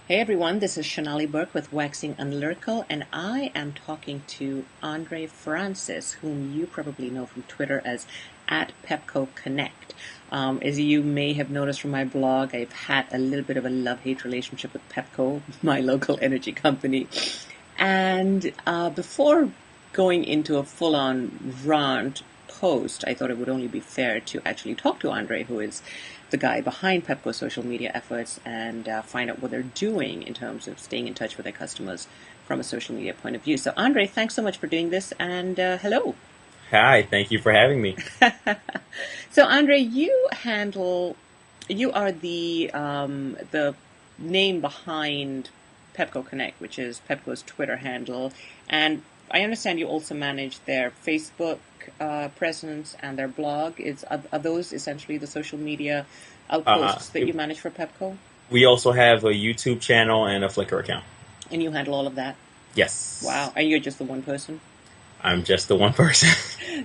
Hey everyone, this is Shonali Burke with Waxing Unlyrical, and I am talking to Andre Francis, whom you probably know from Twitter as at Pepco Connect. As you may have noticed from my blog, I've had a little bit of a love-hate relationship with Pepco, my local energy company. And before going into a full-on rant post, I thought it would only be fair to actually talk to Andre, who is the guy behind Pepco's social media efforts, and find out what they're doing in terms of staying in touch with their customers from a social media point of view. So, Andre, thanks so much for doing this, and hello. Hi, thank you for having me. So, Andre, you are the name behind Pepco Connect, which is Pepco's Twitter handle, and I understand you also manage their Facebook presence and their blog. Are those essentially the social media Uh, outposts that you manage for Pepco? we also have a YouTube channel and a Flickr account. And you handle all of that? Yes, Wow. And you're just the one person? I'm just the one person.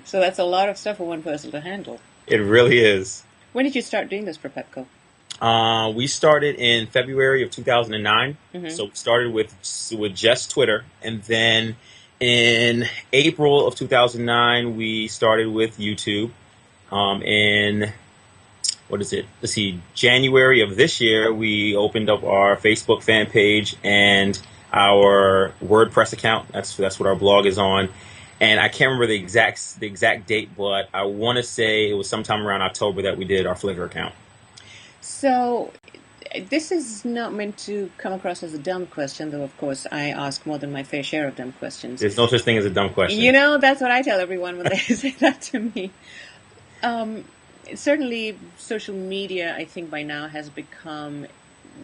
So that's a lot of stuff for one person to handle. It really is. When did you start doing this for Pepco? We started in February of 2009. Mm-hmm. So we started with just Twitter, and then in April of 2009 we started with YouTube. In what is it? Let's see, January of this year we opened up our Facebook fan page and our WordPress account. That's what our blog is on. And I can't remember the exact date, but I want to say it was sometime around October that we did our Flickr account. So this is not meant to come across as a dumb question, though of course I ask more than my fair share of dumb questions. There's no such thing as a dumb You question. know, that's what I tell everyone when they say that to me. Um, Certainly, social media, I think by now has become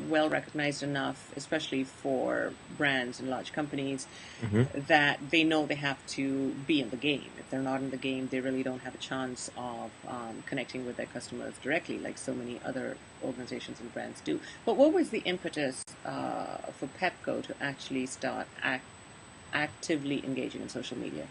well recognized enough, especially for brands and large companies, Hmm. that they know they have to be in the game. If they're not in the game, they really don't have a chance of connecting with their customers directly, like so many other organizations and brands do. But what was the impetus for Pepco to actually start actively engaging in social media?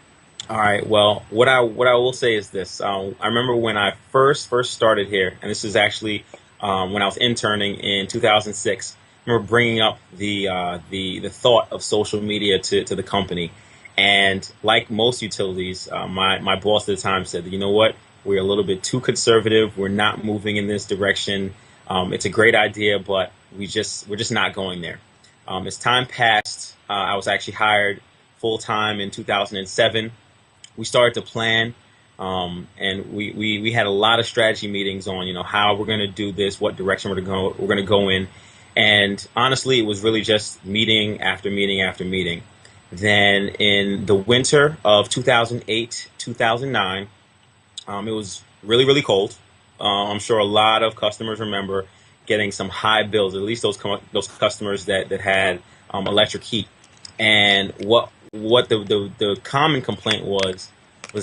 All right. Well, what I will say is this. I remember when I first started here, and this is actually when I was interning in 2006. I remember bringing up the thought of social media to the company, and like most utilities, my boss at the time said, you know what, we're a little bit too conservative. We're not moving in this direction. It's a great idea, but we're just not going there. As time passed, I was actually hired full time in 2007. We started to plan, and we had a lot of strategy meetings on how we're going to do this, what direction we're going to go in, and honestly, it was really just meeting after meeting after meeting. Then in the winter of 2008 2009, it was really cold. I'm sure a lot of customers remember getting some high bills, at least those customers that had electric heat. And what the common complaint was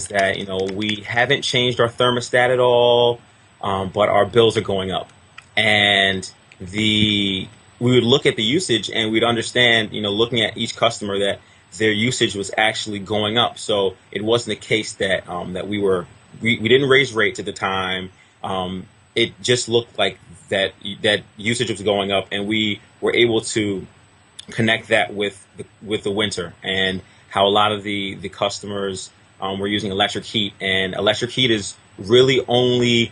that we haven't changed our thermostat at all, but our bills are going up. And the we would look at the usage and we'd understand, looking at each customer, that their usage was actually going up. So it wasn't a case that we didn't raise rates at the time. It just looked like that usage was going up, and we were able to connect that with the winter and how a lot of the customers were using electric heat. And electric heat is really only,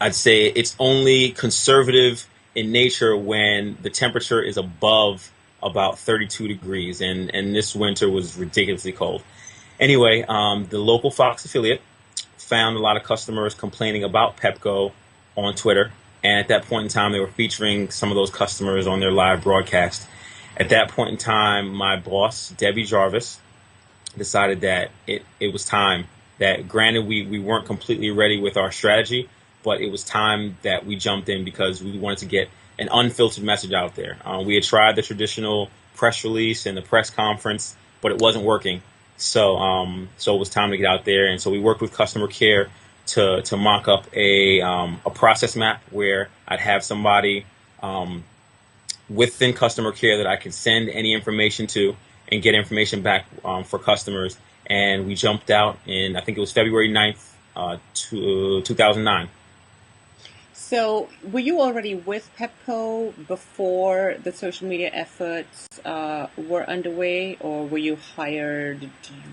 I'd say it's only conservative in nature when the temperature is above about 32 degrees, and this winter was ridiculously cold. Anyway, the local Fox affiliate found a lot of customers complaining about Pepco on Twitter, and at that point in time, they were featuring some of those customers on their live broadcast. At that point in time, my boss, Debbie Jarvis, decided that it was time. That granted, we weren't completely ready with our strategy, but it was time that we jumped in because we wanted to get an unfiltered message out there. We had tried the traditional press release and the press conference, but it wasn't working. So it was time to get out there, and so we worked with customer care to mock up a process map where I'd have somebody within customer care that I could send any information to and get information back for customers. And we jumped out in, I think it was February 9th, 2009. So, were you already with Pepco before the social media efforts were underway, or were you hired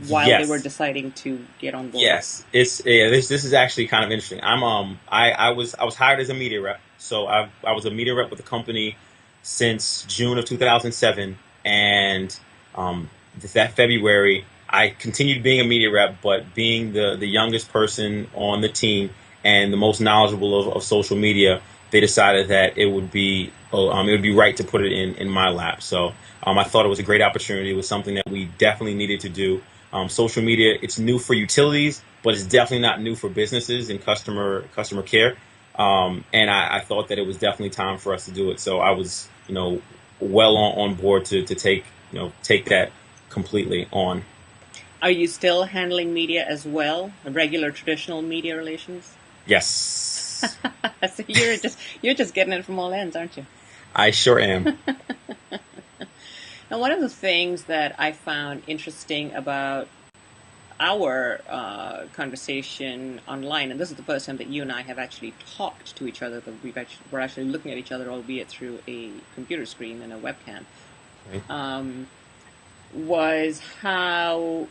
while they were Yes. deciding to get on board? Yes, it's yeah. This is actually kind of interesting. I was hired as a media rep, so I was a media rep with the company since June of 2007, and that February I continued being a media rep, but being the youngest person on the team and the most knowledgeable of social media, they decided that it would be right to put it in my lap. So I thought it was a great opportunity. It was something that we definitely needed to do. Social media, it's new for utilities, but it's definitely not new for businesses and customer care. And I thought that it was definitely time for us to do it. So I was, well on board to take that completely on. Are you still handling media as well, regular traditional media relations? Yes, So you're just getting it from all ends, aren't you? I sure am. Now, one of the things that I found interesting about our conversation online, and this is the first time that you and I have actually talked to each other, that we're actually looking at each other, albeit through a computer screen and a webcam, Okay. um, was how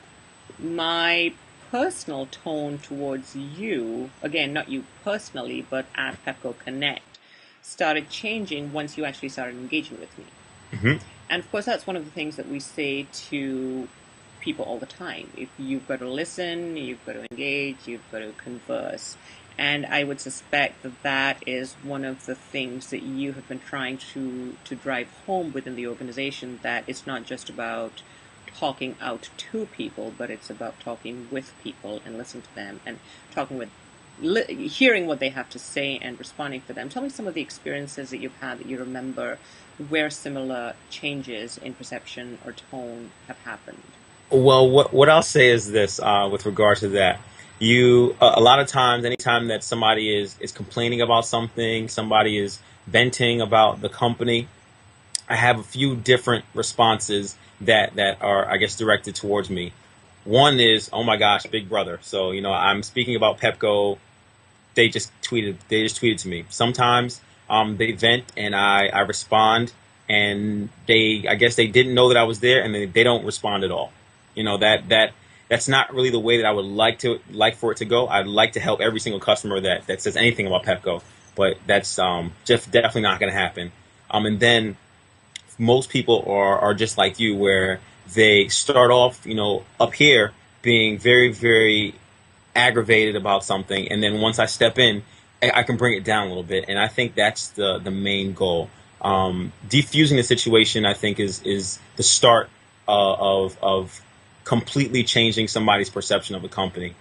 my personal tone towards you, again, not you personally, but at Pepco Connect, started changing once you actually started engaging with me. Hmm. And of course, that's one of the things that we say to people all the time. If you've got to listen, you've got to engage, you've got to converse. And I would suspect that that is one of the things that you have been trying to drive home within the organization, that it's not just about talking out to people, but it's about talking with people and listening to them and talking with hearing what they have to say and responding to them. Tell me some of the experiences that you've had that you remember where similar changes in perception or tone have happened. Well, what I'll say is this with regard to that. A lot of times, anytime that somebody is complaining about something, somebody is venting about the company, I have a few different responses that are, I guess, directed towards me. One is, oh my gosh, big brother. So, I'm speaking about Pepco. They just tweeted to me. Sometimes they vent and I respond, and I guess they didn't know that I was there, and they don't respond at all. That's not really the way that I would like for it to go. I'd like to help every single customer that says anything about Pepco, but that's just definitely not going to happen. And then most people are just like you, where they start off, up here being very, very aggravated about something, and then once I step in, I can bring it down a little bit, and I think that's the main goal. Defusing the situation, I think, is the start of completely changing somebody's perception of the company.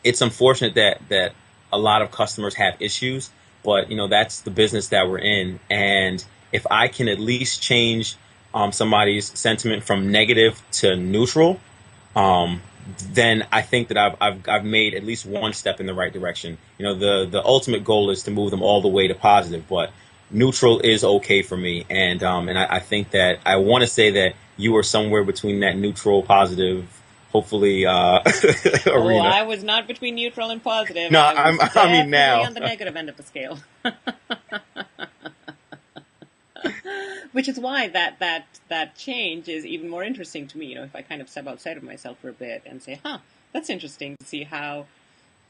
It's unfortunate that a lot of customers have issues, but that's the business that we're in, and if I can at least change somebody's sentiment from negative to neutral, um, then I think that I've made at least one step in the right direction. The ultimate goal is to move them all the way to positive, but neutral is okay for me, and I think that I want to say that you are somewhere between that neutral, positive, hopefully Oh, arena. I was not between neutral and positive. No, I was I mean definitely now. on the negative end of the scale. Which is why that change is even more interesting to me. If I kind of step outside of myself for a bit and say, "Huh, that's interesting to see how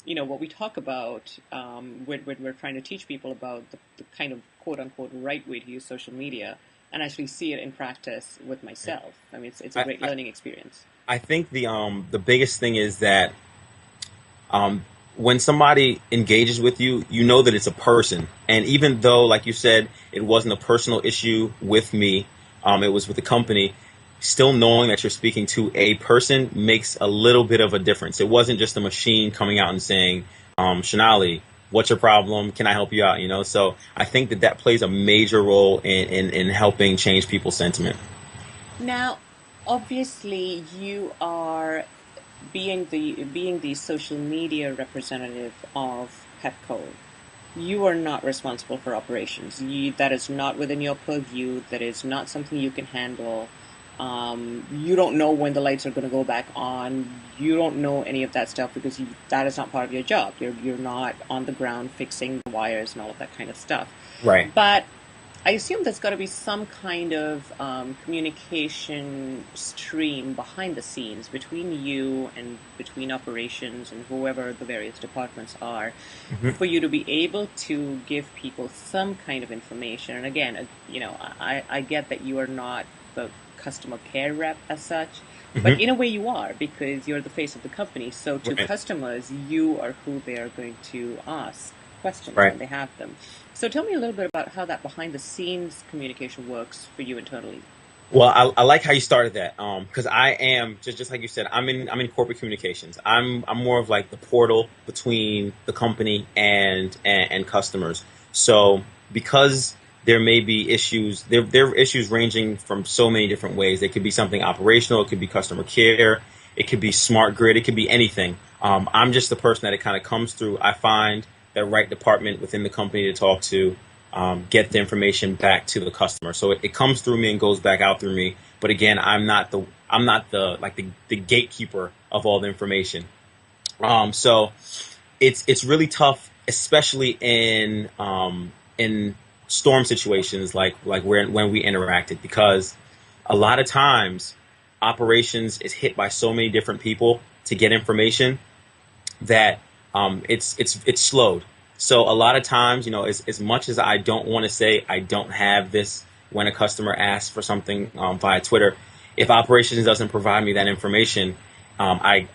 what we talk about when we're trying to teach people about the kind of quote unquote right way to use social media, and actually see it in practice with myself." I mean, it's a I, great I, learning experience. I think the biggest thing is that um, when somebody engages with you, you know that it's a person. And even though, like you said, it wasn't a personal issue with me, it was with the company, still knowing that you're speaking to a person makes a little bit of a difference. It wasn't just a machine coming out and saying, Shonali, what's your problem? Can I help you out? So I think that plays a major role in helping change people's sentiment. Now, obviously, you are being the social media representative of Pepco. You are not responsible for operations. That is not within your purview. That is not something you can handle. You don't know when the lights are going to go back on. You don't know any of that stuff because that is not part of your job. You're not on the ground fixing the wires and all of that kind of stuff. Right. But I assume there's got to be some kind of communication stream behind the scenes between you and between operations and whoever the various departments are Hmm. for you to be able to give people some kind of information. And again, I get that you are not the customer care rep as such, but Hmm. in a way you are because you're the face of the company. So to Right. customers, you are who they are going to ask questions Right. when they have them. So tell me a little bit about how that behind the scenes communication works for you internally. Well, I like how you started that, because I am just like you said. I'm in corporate communications. I'm more of like the portal between the company and customers. So because there may be issues, there are issues ranging from so many different ways. It could be something operational. It could be customer care. It could be smart grid. It could be anything. I'm just the person that it kind of comes through. I find the right department within the company to talk to, get the information back to the customer. So it comes through me and goes back out through me. But again, I'm not the like the gatekeeper of all the information. So it's really tough, especially in storm situations like when we interacted, because a lot of times operations is hit by so many different people to get information that it's slowed. So a lot of times, as much as I don't want to say I don't have this when a customer asks for something via Twitter, if operations doesn't provide me that information, I'd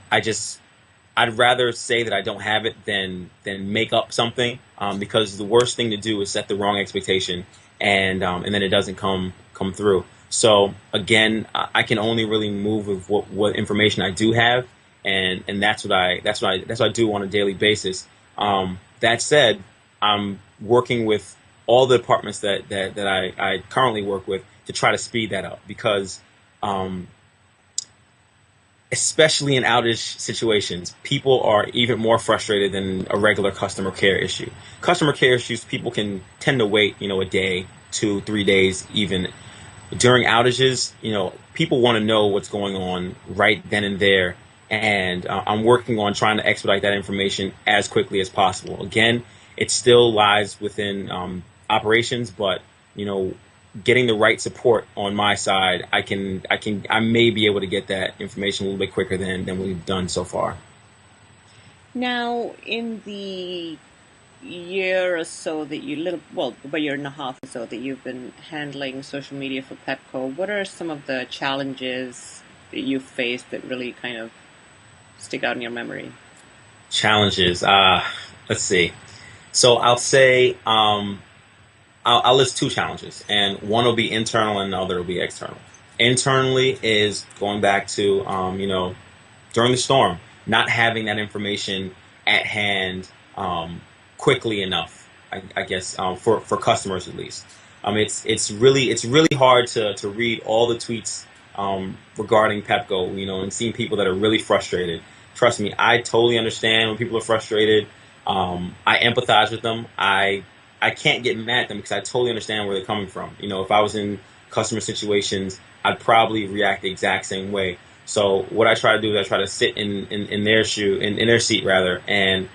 rather say that I don't have it than make up something, because the worst thing to do is set the wrong expectation, and then it doesn't come through. So again, I can only really move with what information I do have, and that's what I do on a daily basis. That said, I'm working with all the departments that I currently work with to try to speed that up, because um, especially in outage situations, people are even more frustrated than a regular customer care issue. Customer care issues, people can tend to wait, a day, 2, 3 days, even. During outages, people want to know what's going on right then and there. And I'm working on trying to expedite that information as quickly as possible. Again, it still lies within operations, but, you know, getting the right support on my side, I may be able to get that information a little bit quicker than we've done so far. Now, in the year or so that about a year and a half or so that you've been handling social media for Pepco, what are some of the challenges that you've faced that really kind of stick out in your memory? Challenges. Let's see. So I'll say, I'll list two challenges, and one will be internal and the other will be external. Internally is going back to, during the storm, not having that information at hand quickly enough, I guess, for customers at least. It's really hard to read all the tweets regarding Pepco, and seeing people that are really frustrated. Trust me, I totally understand when people are frustrated. I empathize with them. I can't get mad at them because I totally understand where they're coming from. If I was in customer situations, I'd probably react the exact same way. So what I try to do is I try to sit in their shoe, in their seat rather, and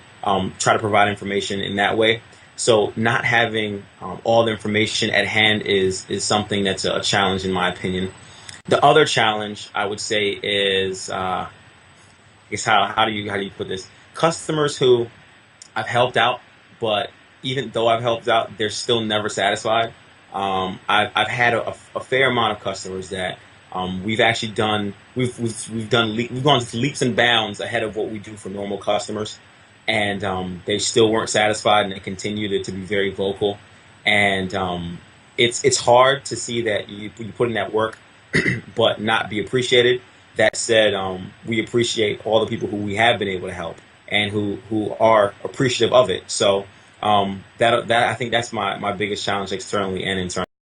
try to provide information in that way. So not having all the information at hand is something that's a challenge in my opinion. The other challenge I would say is, I guess how do you put this? Customers who I've helped out, but even though I've helped out, they're still never satisfied. I've had a fair amount of customers that we've actually done we've gone leaps and bounds ahead of what we do for normal customers, and they still weren't satisfied, and they continue to be very vocal, and it's hard to see that you put in that work but not be appreciated. That said, we appreciate all the people who we have been able to help and who are appreciative of it. So that I think that's my biggest challenge externally and internally.